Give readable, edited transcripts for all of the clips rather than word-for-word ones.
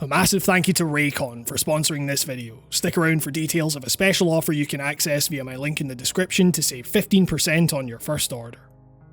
A massive thank you to Raycon for sponsoring this video. Stick around for details of a special offer you can access via my link in the description to save 15% on your first order.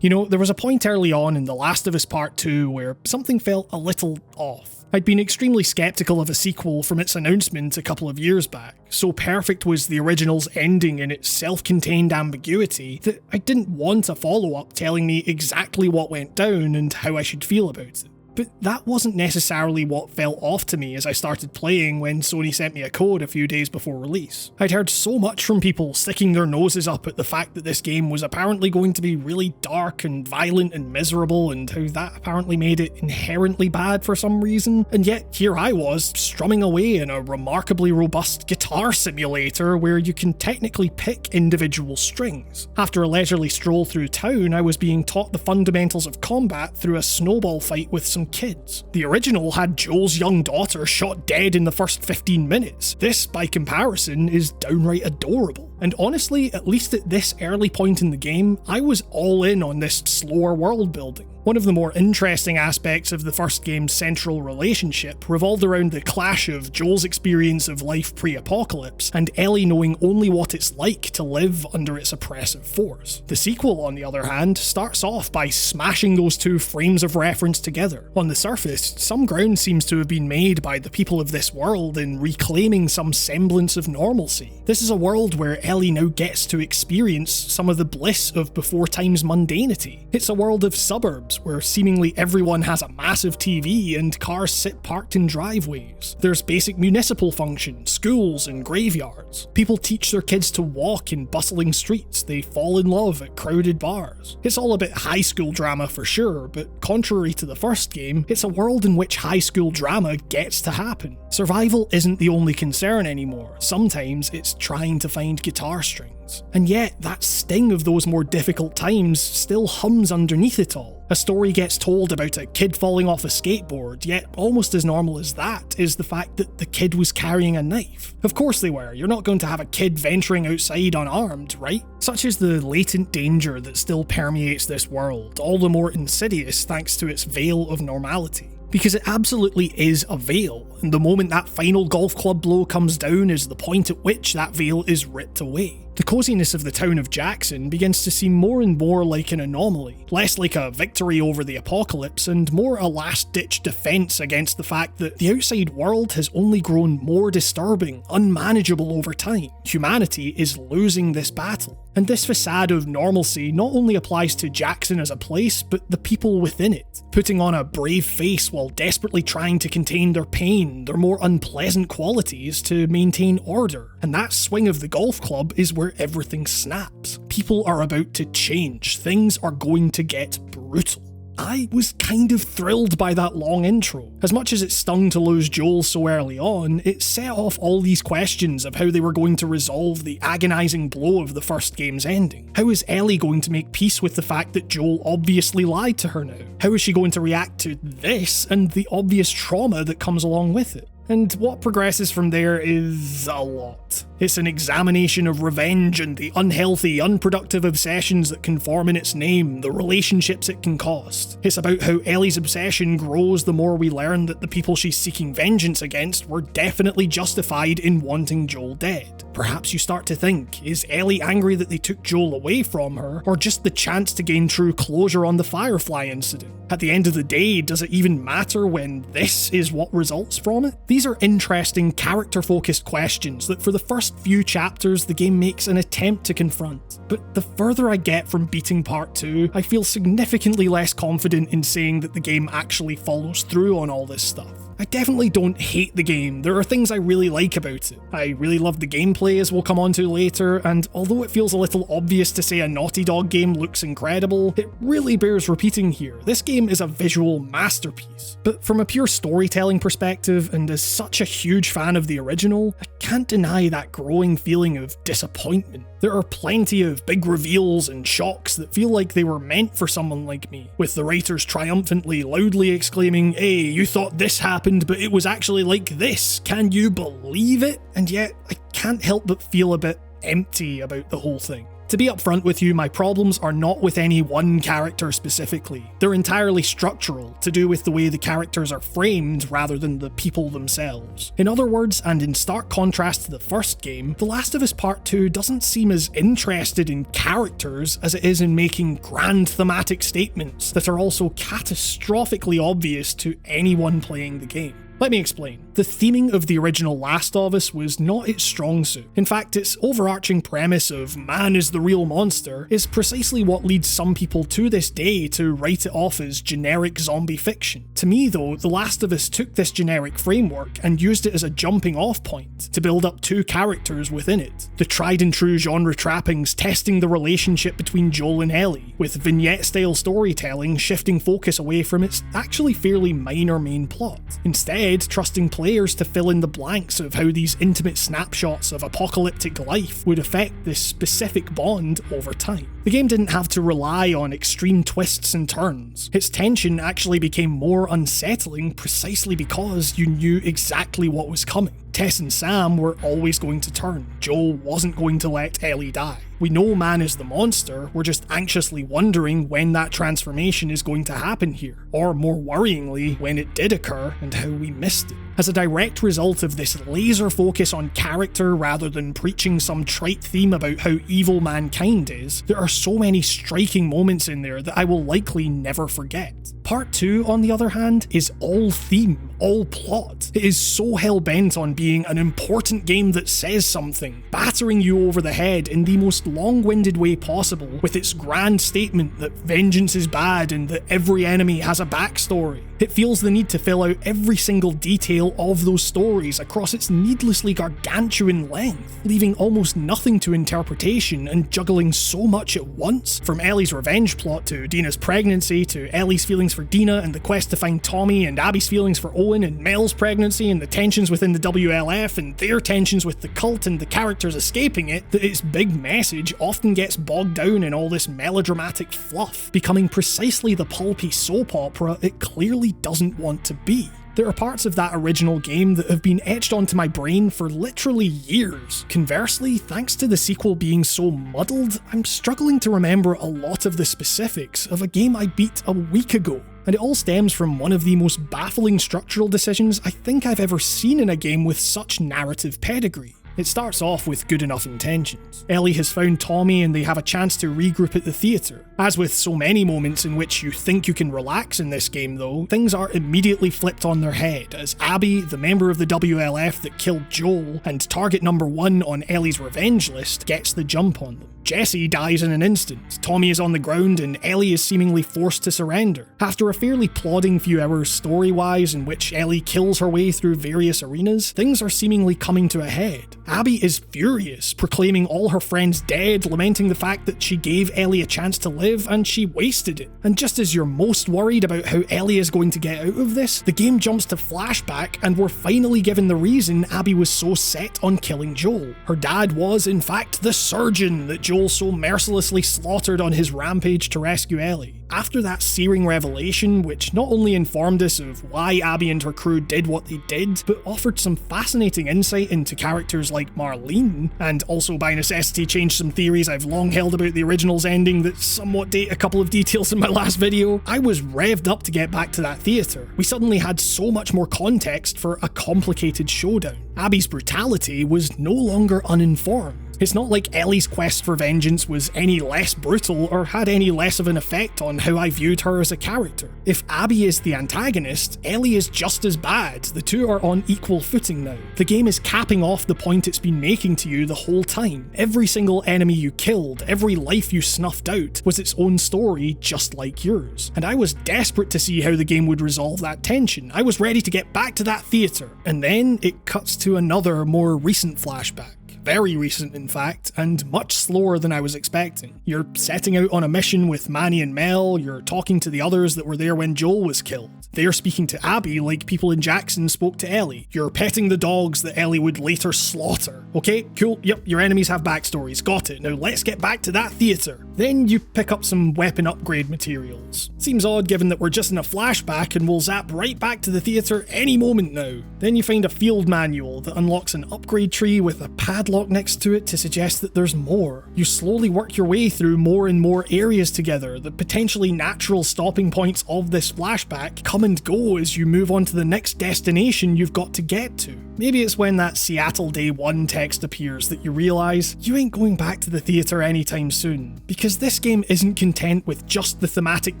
You know, there was a point early on in The Last of Us Part 2 where something felt a little off. I'd been extremely skeptical of a sequel from its announcement a couple of years back. So perfect was the original's ending in its self-contained ambiguity that I didn't want a follow-up telling me exactly what went down and how I should feel about it. But that wasn't necessarily what fell off to me as I started playing when Sony sent me a code a few days before release. I'd heard so much from people sticking their noses up at the fact that this game was apparently going to be really dark and violent and miserable, and how that apparently made it inherently bad for some reason. And yet here I was, strumming away in a remarkably robust guitar simulator where you can technically pick individual strings. After a leisurely stroll through town, I was being taught the fundamentals of combat through a snowball fight with some kids. The original had Joel's young daughter shot dead in the first 15 minutes. This, by comparison, is downright adorable. And honestly, at least at this early point in the game, I was all in on this slower world building. One of the more interesting aspects of the first game's central relationship revolved around the clash of Joel's experience of life pre-apocalypse and Ellie knowing only what it's like to live under its oppressive force. The sequel, on the other hand, starts off by smashing those two frames of reference together. On the surface, some ground seems to have been made by the people of this world in reclaiming some semblance of normalcy. This is a world where Ellie now gets to experience some of the bliss of before time's mundanity. It's a world of suburbs, where seemingly everyone has a massive TV and cars sit parked in driveways. There's basic municipal functions, schools and graveyards. People teach their kids to walk in bustling streets, they fall in love at crowded bars. It's all a bit high school drama for sure, but contrary to the first game, it's a world in which high school drama gets to happen. Survival isn't the only concern anymore. Sometimes it's trying to find guitar strings. And yet, that sting of those more difficult times still hums underneath it all. A story gets told about a kid falling off a skateboard, yet almost as normal as that is the fact that the kid was carrying a knife. Of course they were, you're not going to have a kid venturing outside unarmed, right? Such is the latent danger that still permeates this world, all the more insidious thanks to its veil of normality. Because it absolutely is a veil, and the moment that final golf club blow comes down is the point at which that veil is ripped away. The coziness of the town of Jackson begins to seem more and more like an anomaly, less like a victory over the apocalypse and more a last-ditch defense against the fact that the outside world has only grown more disturbing, unmanageable over time. Humanity is losing this battle. And this facade of normalcy not only applies to Jackson as a place, but the people within it, putting on a brave face while desperately trying to contain their pain, their more unpleasant qualities to maintain order. And that swing of the golf club is where everything snaps. People are about to change. Things are going to get brutal. I was kind of thrilled by that long intro. As much as it stung to lose Joel so early on, it set off all these questions of how they were going to resolve the agonising blow of the first game's ending. How is Ellie going to make peace with the fact that Joel obviously lied to her now? How is she going to react to this and the obvious trauma that comes along with it? And what progresses from there is a lot. It's an examination of revenge and the unhealthy, unproductive obsessions that can form in its name, the relationships it can cost. It's about how Ellie's obsession grows the more we learn that the people she's seeking vengeance against were definitely justified in wanting Joel dead. Perhaps you start to think, is Ellie angry that they took Joel away from her, or just the chance to gain true closure on the Firefly incident? At the end of the day, does it even matter when this is what results from it? These are interesting, character-focused questions that for the first few chapters the game makes an attempt to confront. But the further I get from beating part 2, I feel significantly less confident in saying that the game actually follows through on all this stuff. I definitely don't hate the game, there are things I really like about it. I really love the gameplay, as we'll come on to later, and although it feels a little obvious to say a Naughty Dog game looks incredible, it really bears repeating here. This game is a visual masterpiece. But from a pure storytelling perspective, and as such a huge fan of the original, I can't deny that growing feeling of disappointment. There are plenty of big reveals and shocks that feel like they were meant for someone like me, with the writers triumphantly, loudly exclaiming, "Hey, you thought this happened, but it was actually like this, can you believe it?" And yet, I can't help but feel a bit empty about the whole thing. To be upfront with you, my problems are not with any one character specifically. They're entirely structural, to do with the way the characters are framed rather than the people themselves. In other words, and in stark contrast to the first game, The Last of Us Part 2 doesn't seem as interested in characters as it is in making grand thematic statements that are also catastrophically obvious to anyone playing the game. Let me explain. The theming of the original Last of Us was not its strong suit. In fact, its overarching premise of man is the real monster is precisely what leads some people to this day to write it off as generic zombie fiction. To me though, The Last of Us took this generic framework and used it as a jumping off point to build up two characters within it. The tried and true genre trappings testing the relationship between Joel and Ellie, with vignette style storytelling shifting focus away from its actually fairly minor main plot. Instead, trusting players to fill in the blanks of how these intimate snapshots of apocalyptic life would affect this specific bond over time. The game didn't have to rely on extreme twists and turns. Its tension actually became more unsettling precisely because you knew exactly what was coming. Tess and Sam were always going to turn. Joel wasn't going to let Ellie die. We know man is the monster, we're just anxiously wondering when that transformation is going to happen here, or more worryingly, when it did occur and how we missed it. As a direct result of this laser focus on character rather than preaching some trite theme about how evil mankind is, there are so many striking moments in there that I will likely never forget. Part 2, on the other hand, is all theme, all plot. It is so hell-bent on being an important game that says something, battering you over the head in the most long-winded way possible with its grand statement that vengeance is bad and that every enemy has a backstory. It feels the need to fill out every single detail of those stories across its needlessly gargantuan length, leaving almost nothing to interpretation and juggling so much at once, from Ellie's revenge plot to Dina's pregnancy to Ellie's feelings for Dina and the quest to find Tommy and Abby's feelings for Owen and Mel's pregnancy and the tensions within the WLF and their tensions with the cult and the characters escaping it, that its big message often gets bogged down in all this melodramatic fluff, becoming precisely the pulpy soap opera it clearly doesn't want to be. There are parts of that original game that have been etched onto my brain for literally years. Conversely, thanks to the sequel being so muddled, I'm struggling to remember a lot of the specifics of a game I beat a week ago. And it all stems from one of the most baffling structural decisions I think I've ever seen in a game with such narrative pedigree. It starts off with good enough intentions. Ellie has found Tommy and they have a chance to regroup at the theatre. As with so many moments in which you think you can relax in this game though, things are immediately flipped on their head as Abby, the member of the WLF that killed Joel, and target number 1 on Ellie's revenge list, gets the jump on them. Jesse dies in an instant, Tommy is on the ground and Ellie is seemingly forced to surrender. After a fairly plodding few hours story-wise in which Ellie kills her way through various arenas, things are seemingly coming to a head. Abby is furious, proclaiming all her friends dead, lamenting the fact that she gave Ellie a chance to live and she wasted it. And just as you're most worried about how Ellie is going to get out of this, the game jumps to flashback and we're finally given the reason Abby was so set on killing Joel. Her dad was, in fact, the surgeon that Joel so mercilessly slaughtered on his rampage to rescue Ellie. After that searing revelation, which not only informed us of why Abby and her crew did what they did, but offered some fascinating insight into characters like Marlene, and also by necessity changed some theories I've long held about the original's ending that somewhat date a couple of details in my last video, I was revved up to get back to that theatre. We suddenly had so much more context for a complicated showdown. Abby's brutality was no longer uninformed. It's not like Ellie's quest for vengeance was any less brutal or had any less of an effect on how I viewed her as a character. If Abby is the antagonist, Ellie is just as bad. The two are on equal footing now. The game is capping off the point it's been making to you the whole time. Every single enemy you killed, every life you snuffed out, was its own story just like yours. And I was desperate to see how the game would resolve that tension. I was ready to get back to that theatre. And then it cuts to another, more recent flashback. Very recent in fact, and much slower than I was expecting. You're setting out on a mission with Manny and Mel, you're talking to the others that were there when Joel was killed. They're speaking to Abby like people in Jackson spoke to Ellie. You're petting the dogs that Ellie would later slaughter. Okay, cool, yep, your enemies have backstories, got it. Now let's get back to that theatre. Then you pick up some weapon upgrade materials. Seems odd given that we're just in a flashback and we'll zap right back to the theatre any moment now. Then you find a field manual that unlocks an upgrade tree with a padlock next to it to suggest that there's more. You slowly work your way through more and more areas together. The potentially natural stopping points of this flashback come and go as you move on to the next destination you've got to get to. Maybe it's when that Seattle Day 1 text appears that you realise you ain't going back to the theatre anytime soon, because this game isn't content with just the thematic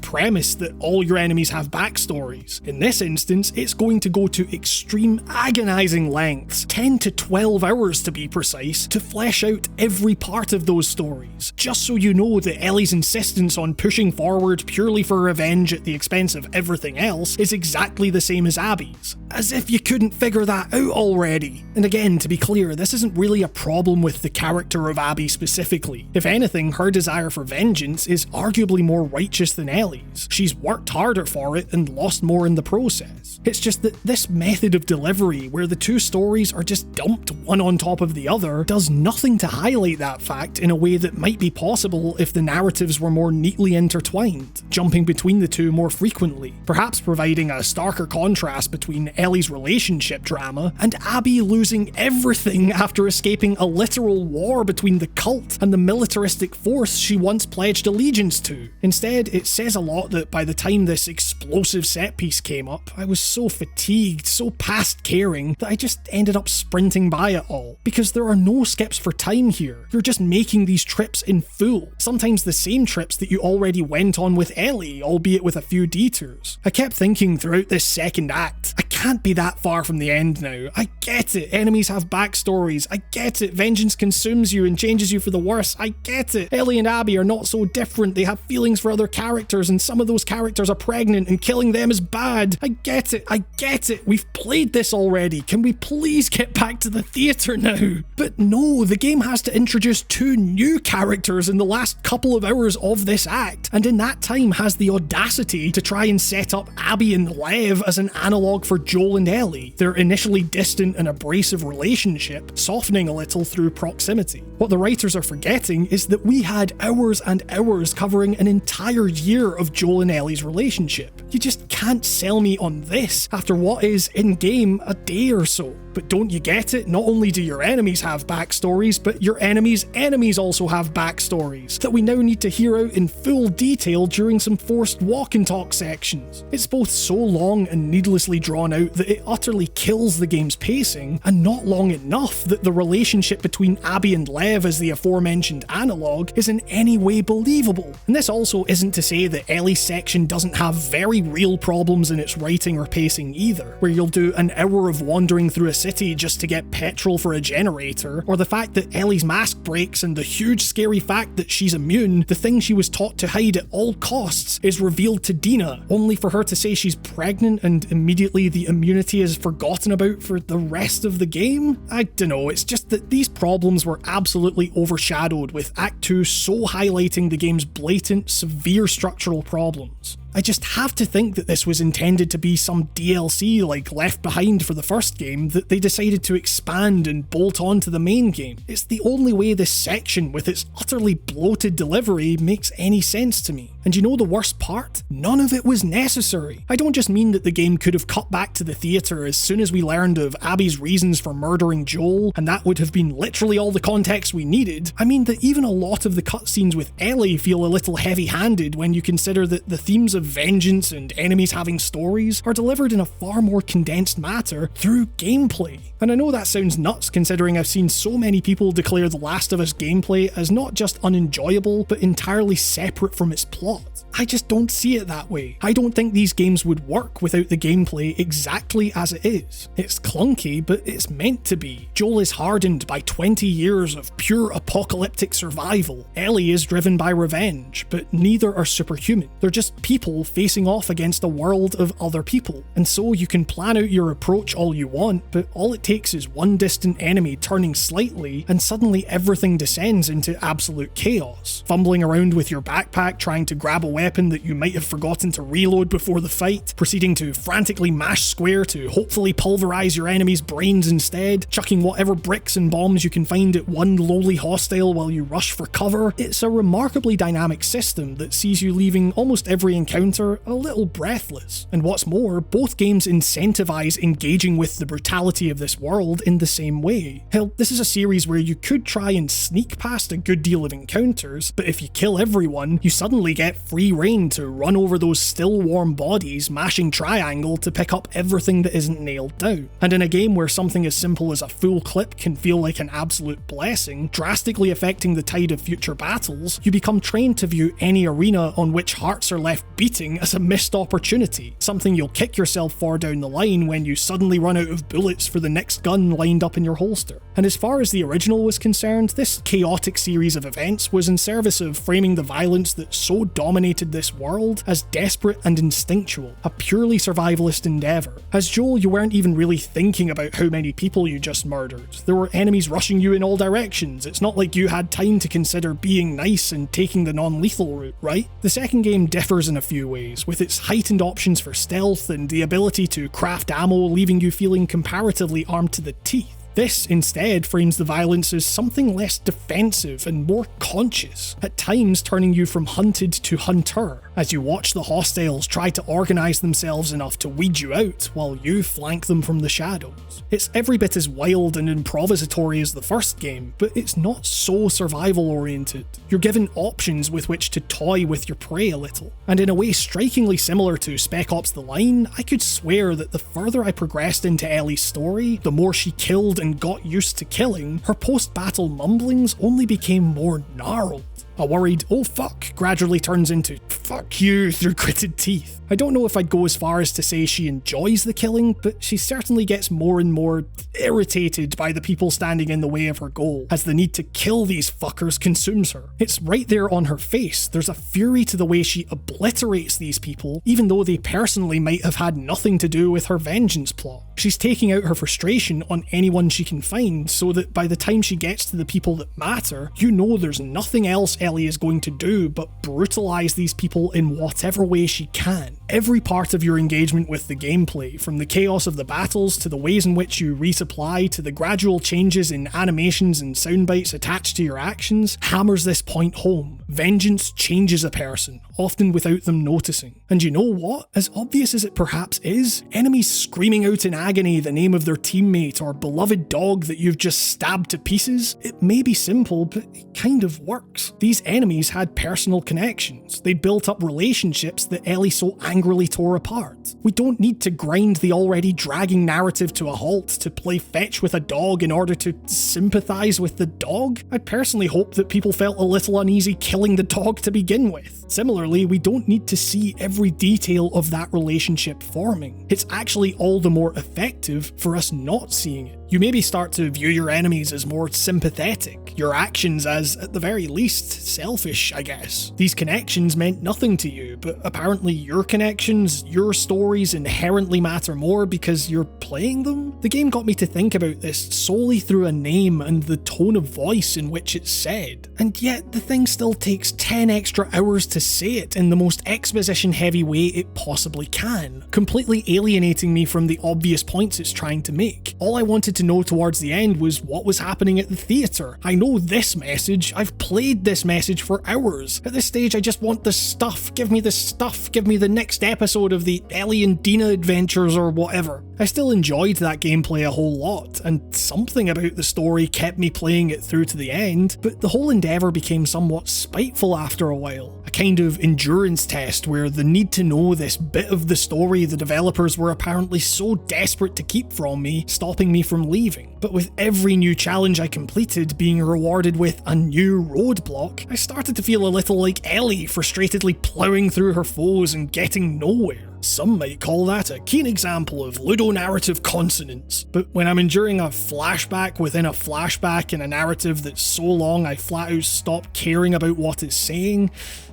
premise that all your enemies have backstories. In this instance, it's going to go to extreme agonising lengths, 10 to 12 hours to be precise, to flesh out every part of those stories, just so you know that Ellie's insistence on pushing forward purely for revenge at the expense of everything else is exactly the same as Abby's. As if you couldn't figure that out already. And again, to be clear, this isn't really a problem with the character of Abby specifically. If anything, her desire for vengeance is arguably more righteous than Ellie's. She's worked harder for it and lost more in the process. It's just that this method of delivery, where the two stories are just dumped one on top of the other, does nothing to highlight that fact in a way that might be possible if the narratives were more neatly intertwined, jumping between the two more frequently, perhaps providing a starker contrast between Ellie's relationship drama and Abby losing everything after escaping a literal war between the cult and the militaristic force she once pledged allegiance to. Instead, it says a lot that by the time this explosive set piece came up, I was so fatigued, so past caring, that I just ended up sprinting by it all. Because there are no skips for time here. You're just making these trips in full. Sometimes the same trips that you already went on with Ellie, albeit with a few detours. I kept thinking throughout this second act, I can't be that far from the end now. I get it, enemies have backstories. I get it, vengeance consumes you and changes you for the worse. I get it. Ellie and Abby are not so different. They have feelings for other characters and some of those characters are pregnant and killing them is bad. I get it. I get it. We've played this already. Can we please get back to the theatre now? But no, the game has to introduce two new characters in the last couple of hours of this act, and in that time has the audacity to try and set up Abby and Lev as an analogue for Joel and Ellie, their initially distant and abrasive relationship softening a little through proximity. What the writers are forgetting is that we had hours and hours covering an entire year of Joel and Ellie's relationship. You just can't sell me on this after what is, in-game, a day or so. But don't you get it? Not only do your enemies have backstories, but your enemies' enemies also have backstories that we now need to hear out in full detail during some forced walk and talk sections. It's both so long and needlessly drawn out that it utterly kills the game's pacing, and not long enough that the relationship between Abby and Lev as the aforementioned analogue is in any way believable. And this also isn't to say that Ellie's section doesn't have very real problems in its writing or pacing either, where you'll do an hour of wandering through a city just to get petrol for a generator, or the fact that Ellie's mask breaks and the huge scary fact that she's immune, the thing she was taught to hide at all costs, is revealed to Dina, only for her to say she's pregnant and immediately the immunity is forgotten about for the rest of the game? I dunno, it's just that these problems were absolutely overshadowed with Act 2 so highlighting the game's blatant, severe structural problems. I just have to think that this was intended to be some DLC like Left Behind for the first game that they decided to expand and bolt on to the main game. It's the only way this section, with its utterly bloated delivery, makes any sense to me. And you know the worst part? None of it was necessary. I don't just mean that the game could have cut back to the theatre as soon as we learned of Abby's reasons for murdering Joel, and that would have been literally all the context we needed. I mean that even a lot of the cutscenes with Ellie feel a little heavy-handed when you consider that the themes of vengeance and enemies having stories are delivered in a far more condensed matter through gameplay. And I know that sounds nuts considering I've seen so many people declare The Last of Us gameplay as not just unenjoyable, but entirely separate from its plot. I just don't see it that way. I don't think these games would work without the gameplay exactly as it is. It's clunky, but it's meant to be. Joel is hardened by 20 years of pure apocalyptic survival. Ellie is driven by revenge, but neither are superhuman. They're just people facing off against a world of other people. And so you can plan out your approach all you want, but all it takes is one distant enemy turning slightly, and suddenly everything descends into absolute chaos. Fumbling around with your backpack trying to grab a weapon that you might have forgotten to reload before the fight, proceeding to frantically mash square to hopefully pulverize your enemy's brains instead, chucking whatever bricks and bombs you can find at one lowly hostile while you rush for cover. It's a remarkably dynamic system that sees you leaving almost every encounter a little breathless. And what's more, both games incentivize engaging with the brutality of this world in the same way. Hell, this is a series where you could try and sneak past a good deal of encounters, but if you kill everyone, you suddenly get free reign to run over those still warm bodies, mashing triangle to pick up everything that isn't nailed down. And in a game where something as simple as a full clip can feel like an absolute blessing, drastically affecting the tide of future battles, you become trained to view any arena on which hearts are left beating as a missed opportunity, something you'll kick yourself for down the line when you suddenly run out of bullets for the next gun lined up in your holster. And as far as the original was concerned, this chaotic series of events was in service of framing the violence that so dominated this world as desperate and instinctual, a purely survivalist endeavour. As Joel, you weren't even really thinking about how many people you just murdered. There were enemies rushing you in all directions. It's not like you had time to consider being nice and taking the non-lethal route, right? The second game differs in a few ways, with its heightened options for stealth and the ability to craft ammo leaving you feeling comparatively armed to the teeth. This, instead, frames the violence as something less defensive and more conscious, at times turning you from hunted to hunter, as you watch the hostiles try to organise themselves enough to weed you out while you flank them from the shadows. It's every bit as wild and improvisatory as the first game, but it's not so survival oriented. You're given options with which to toy with your prey a little, and in a way strikingly similar to Spec Ops: The Line, I could swear that the further I progressed into Ellie's story, the more she killed and got used to killing, her post-battle mumblings only became more gnarled. A worried "oh fuck" gradually turns into "fuck you" through gritted teeth. I don't know if I'd go as far as to say she enjoys the killing, but she certainly gets more and more irritated by the people standing in the way of her goal, as the need to kill these fuckers consumes her. It's right there on her face. There's a fury to the way she obliterates these people, even though they personally might have had nothing to do with her vengeance plot. She's taking out her frustration on anyone she can find, so that by the time she gets to the people that matter, you know there's nothing else Ellie is going to do but brutalise these people in whatever way she can. Every part of your engagement with the gameplay, from the chaos of the battles to the ways in which you resupply to the gradual changes in animations and soundbites attached to your actions, hammers this point home. Vengeance changes a person, often without them noticing. And you know what? As obvious as it perhaps is, enemies screaming out in agony the name of their teammate or beloved dog that you've just stabbed to pieces, it may be simple, but it kind of works. These enemies had personal connections. They built up relationships that Ellie so angrily tore apart. We don't need to grind the already dragging narrative to a halt to play fetch with a dog in order to sympathise with the dog. I personally hope that people felt a little uneasy killing the dog to begin with. Similarly, we don't need to see every detail of that relationship forming. It's actually all the more effective for us not seeing it. You maybe start to view your enemies as more sympathetic, your actions as, at the very least, selfish, I guess. These connections meant nothing to you, but apparently your connections, your stories inherently matter more because you're playing them? The game got me to think about this solely through a name and the tone of voice in which it's said. And yet, the thing still takes 10 extra hours to say it in the most exposition-heavy way it possibly can, completely alienating me from the obvious points it's trying to make. All I wanted to know towards the end was what was happening at the theatre. I know this message, I've played this message for hours. At this stage I just want the stuff, give me the stuff, give me the next episode of the Ellie and Dina adventures or whatever. I still enjoyed that gameplay a whole lot, and something about the story kept me playing it through to the end, but the whole endeavour became somewhat spiteful after a while. A kind of endurance test where the need to know this bit of the story the developers were apparently so desperate to keep from me, stopping me from leaving. But with every new challenge I completed being rewarded with a new roadblock, I started to feel a little like Ellie, frustratedly ploughing through her foes and getting nowhere. Some might call that a keen example of ludonarrative consonance, but when I'm enduring a flashback within a flashback in a narrative that's so long I flat out stop caring about what it's saying,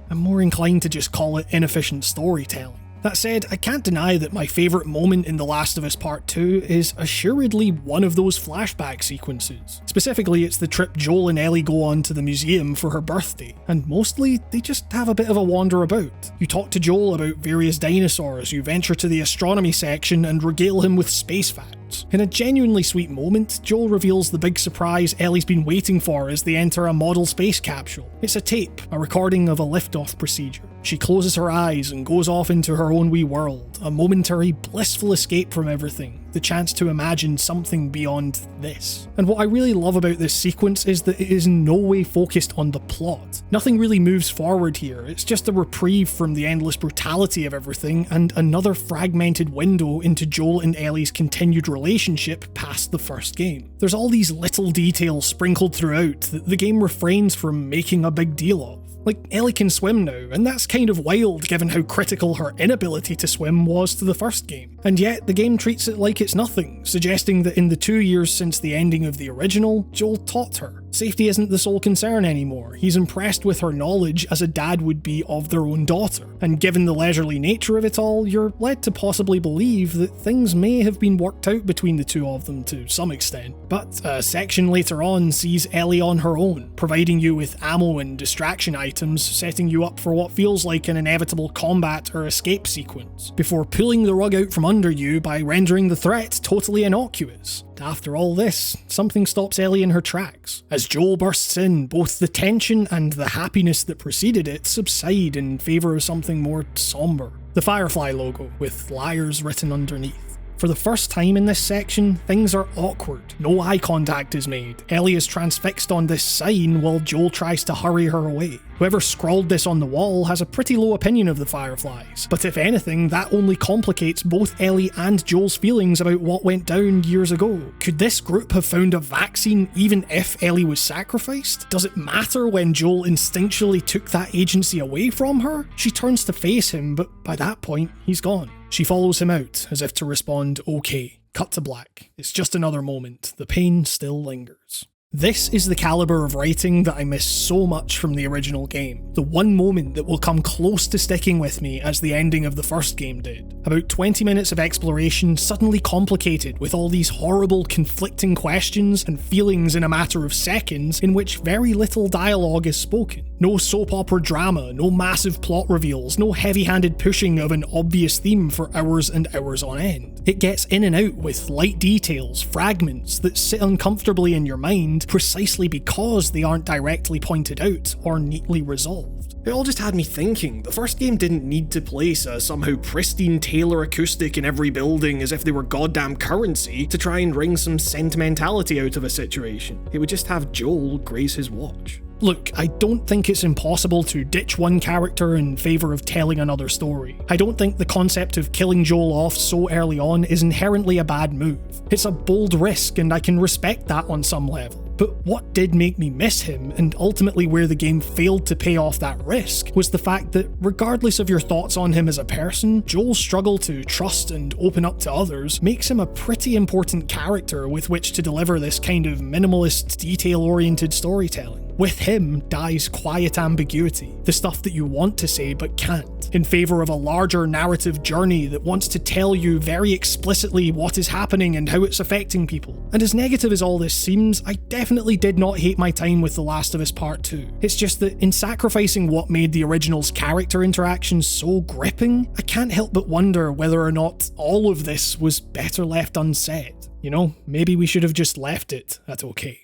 I'm more inclined to just call it inefficient storytelling. That said, I can't deny that my favourite moment in The Last of Us Part 2 is assuredly one of those flashback sequences. Specifically, it's the trip Joel and Ellie go on to the museum for her birthday, and mostly they just have a bit of a wander about. You talk to Joel about various dinosaurs, you venture to the astronomy section and regale him with space facts. In a genuinely sweet moment, Joel reveals the big surprise Ellie's been waiting for as they enter a model space capsule. It's a tape, a recording of a liftoff procedure. She closes her eyes and goes off into her own wee world, a momentary blissful escape from everything, the chance to imagine something beyond this. And what I really love about this sequence is that it is in no way focused on the plot. Nothing really moves forward here, it's just a reprieve from the endless brutality of everything and another fragmented window into Joel and Ellie's continued relationship past the first game. There's all these little details sprinkled throughout that the game refrains from making a big deal of. Like, Ellie can swim now, and that's kind of wild given how critical her inability to swim was to the first game. And yet, the game treats it like it's nothing, suggesting that in the 2 years since the ending of the original, Joel taught her. Safety isn't the sole concern anymore. He's impressed with her knowledge as a dad would be of their own daughter. And given the leisurely nature of it all, you're led to possibly believe that things may have been worked out between the two of them to some extent. But a section later on sees Ellie on her own, providing you with ammo and distraction items, setting you up for what feels like an inevitable combat or escape sequence, before pulling the rug out from under you by rendering the threat totally innocuous. After all this, something stops Ellie in her tracks. As Joel bursts in, both the tension and the happiness that preceded it subside in favour of something more sombre. The Firefly logo, with liars written underneath. For the first time in this section, things are awkward. No eye contact is made. Ellie is transfixed on this sign while Joel tries to hurry her away. Whoever scrawled this on the wall has a pretty low opinion of the Fireflies, but if anything, that only complicates both Ellie and Joel's feelings about what went down years ago. Could this group have found a vaccine even if Ellie was sacrificed? Does it matter when Joel instinctually took that agency away from her? She turns to face him, but by that point, he's gone. She follows him out, as if to respond, okay. Cut to black. It's just another moment. The pain still lingers. This is the caliber of writing that I miss so much from the original game. The one moment that will come close to sticking with me as the ending of the first game did. About 20 minutes of exploration suddenly complicated with all these horrible conflicting questions and feelings in a matter of seconds in which very little dialogue is spoken. No soap opera drama, no massive plot reveals, no heavy-handed pushing of an obvious theme for hours and hours on end. It gets in and out with light details, fragments that sit uncomfortably in your mind precisely because they aren't directly pointed out or neatly resolved. It all just had me thinking, the first game didn't need to place a somehow pristine Taylor acoustic in every building as if they were goddamn currency to try and wring some sentimentality out of a situation. It would just have Joel graze his watch. Look, I don't think it's impossible to ditch one character in favour of telling another story. I don't think the concept of killing Joel off so early on is inherently a bad move. It's a bold risk and I can respect that on some level. But what did make me miss him, and ultimately where the game failed to pay off that risk, was the fact that regardless of your thoughts on him as a person, Joel's struggle to trust and open up to others makes him a pretty important character with which to deliver this kind of minimalist, detail-oriented storytelling. With him dies quiet ambiguity, the stuff that you want to say but can't, in favour of a larger narrative journey that wants to tell you very explicitly what is happening and how it's affecting people. And as negative as all this seems, I definitely did not hate my time with The Last of Us Part 2. It's just that in sacrificing what made the original's character interactions so gripping, I can't help but wonder whether or not all of this was better left unsaid. You know, maybe we should have just left it at okay.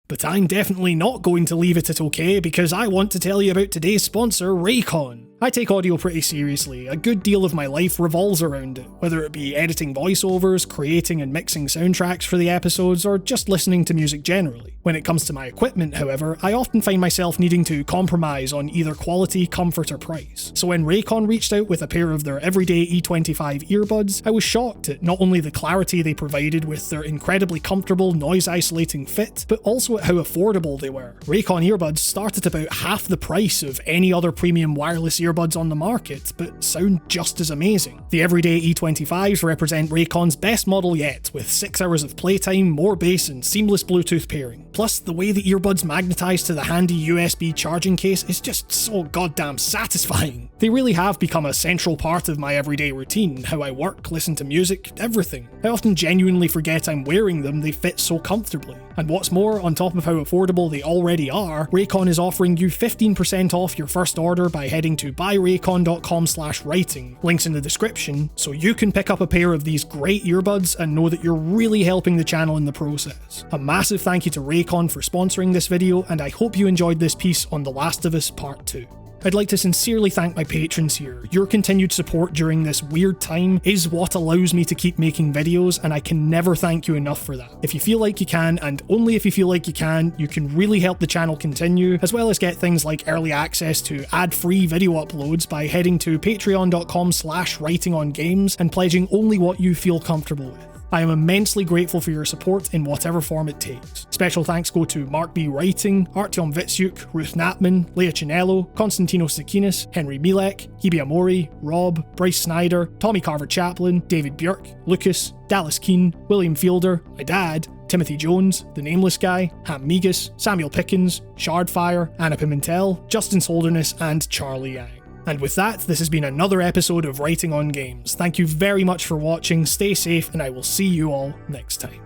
But I'm definitely not going to leave it at okay because I want to tell you about today's sponsor, Raycon. I take audio pretty seriously. A good deal of my life revolves around it, whether it be editing voiceovers, creating and mixing soundtracks for the episodes, or just listening to music generally. When it comes to my equipment, however, I often find myself needing to compromise on either quality, comfort, or price. So when Raycon reached out with a pair of their everyday E25 earbuds, I was shocked at not only the clarity they provided with their incredibly comfortable noise-isolating fit, but also at how affordable they were. Raycon earbuds start at about half the price of any other premium wireless earbuds on the market, but sound just as amazing. The everyday E25s represent Raycon's best model yet, with 6 hours of playtime, more bass, and seamless Bluetooth pairing. Plus, the way the earbuds magnetize to the handy USB charging case is just so goddamn satisfying. They really have become a central part of my everyday routine, how I work, listen to music, everything. I often genuinely forget I'm wearing them, they fit so comfortably. And what's more, on top of how affordable they already are, Raycon is offering you 15% off your first order by heading to buyraycon.com/writing, links in the description, so you can pick up a pair of these great earbuds and know that you're really helping the channel in the process. A massive thank you to Raycon for sponsoring this video, and I hope you enjoyed this piece on The Last of Us Part 2. I'd like to sincerely thank my patrons here. Your continued support during this weird time is what allows me to keep making videos, and I can never thank you enough for that. If you feel like you can, and only if you feel like you can really help the channel continue, as well as get things like early access to ad-free video uploads by heading to patreon.com/writingongames and pledging only what you feel comfortable with. I am immensely grateful for your support in whatever form it takes. Special thanks go to Mark B. Writing, Artyom Vitsyuk, Ruth Knapman, Leah Chinello, Konstantinos Sakinis, Henry Milek, Hibi Amori, Rob, Bryce Snyder, Tommy Carver-Chaplin, David Björk, Lucas, Dallas Keane, William Fielder, my dad, Timothy Jones, The Nameless Guy, Ham Megas, Samuel Pickens, Shardfire, Anna Pimentel, Justin Solderness, and Charlie Yang. And with that, this has been another episode of Writing on Games. Thank you very much for watching, stay safe, and I will see you all next time.